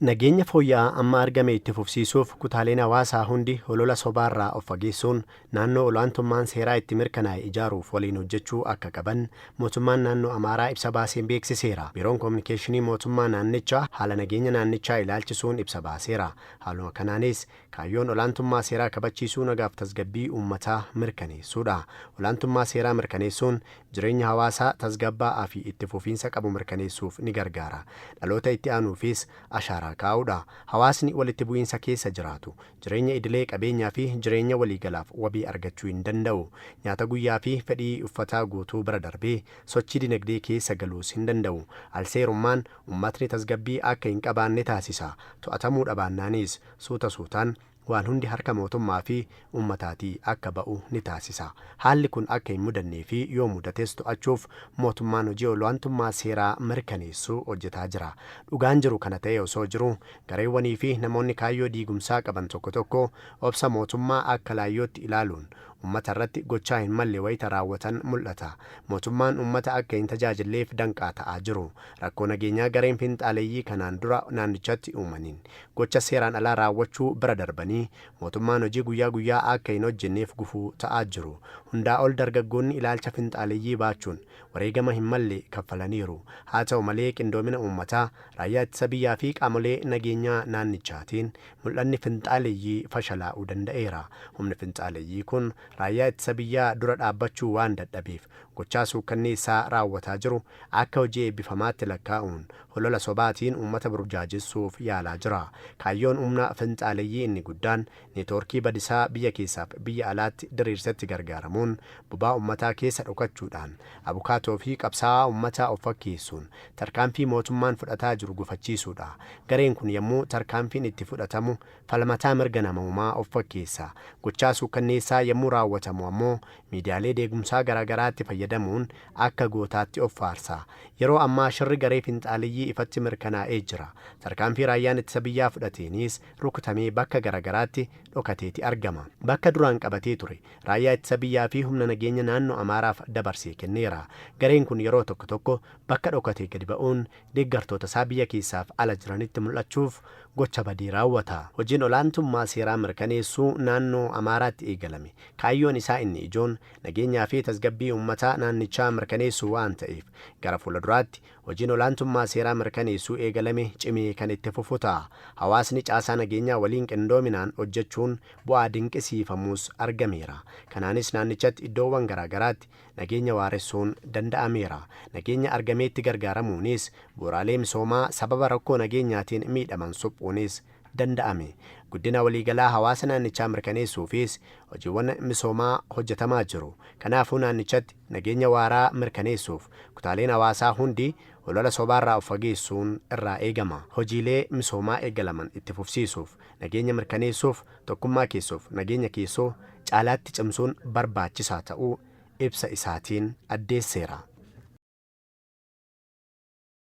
Nageenya fooyya'aa amma argame itti fufsiisuuf kutaaleen hawaasaa hundi holola sobaarraa of fageessuun naannoo olaantummaan seeraa itti mirkanaa'e ijaaruuf waliin hojjechuu akka qaban mootummaan naannoo Amaaraa ibsa baaseen beeksiseera. Biiroon Koominikeeshinii mootummaa naannichaa haala nageenya naannichaa ilaalchisuun ibsa baaseera. Haaluma kanaanis kaayyoon olaantummaa seeraa kabachiisuu nagaaf tasgabbii uummataa mirkaneessuudha. Olaantummaa seeraa mirkaneessuun jireenya hawaasaa tasgabbaa'aa fi itti fufiinsa qabu mirkaneessuuf ni gargaara. Dhaloota itti aanuufis ashaaraa kaa'uudha. Hawaasni walitti bu'iinsa keessa jiraatu jireenya idilee qabeenyaa fi jireenya waliigalaaf wabii argachuu hin danda'u. Nyaata guyyaa fi fedhii uffataa guutuu bira darbee sochii dinagdee keessa galuus hin danda'u. Alseerummaan uummatni tasgabbii akka hin qabaanne taasisa. To'atamuu dhabaannaanis suuta suutaan waan hundi harka mootummaa fi uummataatii akka ba'u ni taasisa. Haalli kun akka hin mudannee fi yoo mudates to'achuuf mootummaan hojii olaantummaa seeraa mirkaneessuu hojjetaa jira. Dhugaan jiru kana ta'e osoo jiru gareewwanii fi namoonni kaayyoo diigumsaa qaban tokko tokko obsa mootummaa akka laayyootti ilaaluun uummata irratti gochaa hin malle wayita raawwatan mul'ata. Mootummaan uummata akka hin tajaajilleef danqaa ta'aa jiru. Rakkoo nageenyaa gareen finxaaleeyyii kanaan dura naannichatti uumaniin gocha seeraan alaa raawwachuu bira darbanii mootummaan hojii guyyaa guyyaa akka hin hojjenneef gufuu ta'aa jiru. Hundaa ol dargaggoonni ilaalcha finxaaleeyyii baachuun wareegama hin malle kaffalaniiru. Haa ta'u malee qindoomina uummataa, raayyaa ittisa biyyaa fi qaamolee nageenyaa naannichaatiin mul'anni finxaaleeyyii fashalaa'uu danda'eera. Humni finxaaleeyyii kun raayyaa ittisa biyyaa dura dhaabbachuu waan dadhabeef gochaa suukkanneessaa raawwataa jiru akka hojii eebbifamaatti lakkaa'uun holola sobaatiin uummata burjaajessuuf yaalaa jira. Kaayyoon humna finxaaleeyyii inni guddaan neetwoorkii badisaa biyya keessaaf biyya alaatti diriirsatti gargaaramuun bobaa uummataa keessa dhokachuudhaan abukaatoo fi qabsaa'aa uummataa of fakkeessuun tarkaanfii mootummaan fudhataa jiru gufachiisuudha. Gareen kun yommuu tarkaanfiin itti fudhatamu falmataa mirga namummaa of fakkeessa. Gochaa suukkanneessaa yommuu raawwatamu ammoo miidiyaalee deegumsaa garaagaraatti fayyadamuun akka gootaatti of faarsa. Yeroo ammaa shirri garee finxaaleeyyii ifatti mirkanaa'ee jira. Tarkaanfii raayyaan ittisa biyyaa fudhateenis rukutamee bakka garaagaraatti dhokateeti argama. Bakka duraan qabatee ture raayyaa ittisa biyyaa fi humna nageenya naannoo Amaaraaf dabarsee kenneera. Gareen kun yeroo tokko tokko bakka dhokatee gadi ba'uun deeggartoota isaa biyya keessaaf ala jiranitti mul'achuuf gocha badii raawwata. Hojiin olaantummaa seeraa mirkaneessuu naannoo Amaaraatti eegalame kaayyoon isaa inni ijoon nageenyaa fi tasgabbii uummataa naannichaa mirkaneessuu waan ta'eef gara fuulduraatti hojiin olaantummaa seeraa mirkaneessuu eegalame cimee kan itti fufu ta'a. Hawaasni caasaa nageenyaa waliin qindoominaan hojjechuun bu'aa dinqisiifamuus argameera. Kanaanis naannichatti iddoowwan garaagaraatti nageenya waaressuun danda'ameera. Nageenya argameetti gargaaramuunis bu'uuraalee misoomaa sababa rakkoo nageenyaatiin miidhaman suphuunis danda'ame. Guddina waliigalaa hawaasa naannichaa mirkaneessuufis hojiiwwan misoomaa hojjetamaa jiru. Kanaafuu naannichatti nageenya waaraa mirkaneessuuf kutaaleen hawaasaa hundi holola sobaarraa of fageessuun irraa eegama. Hojiilee misoomaa eegalaman itti fufsiisuuf, nageenya mirkaneessuuf, tokkummaa keessuuf nageenya keessoo caalaatti cimsuun barbaachisaa ta'uu ibsa isaatiin addeesseera.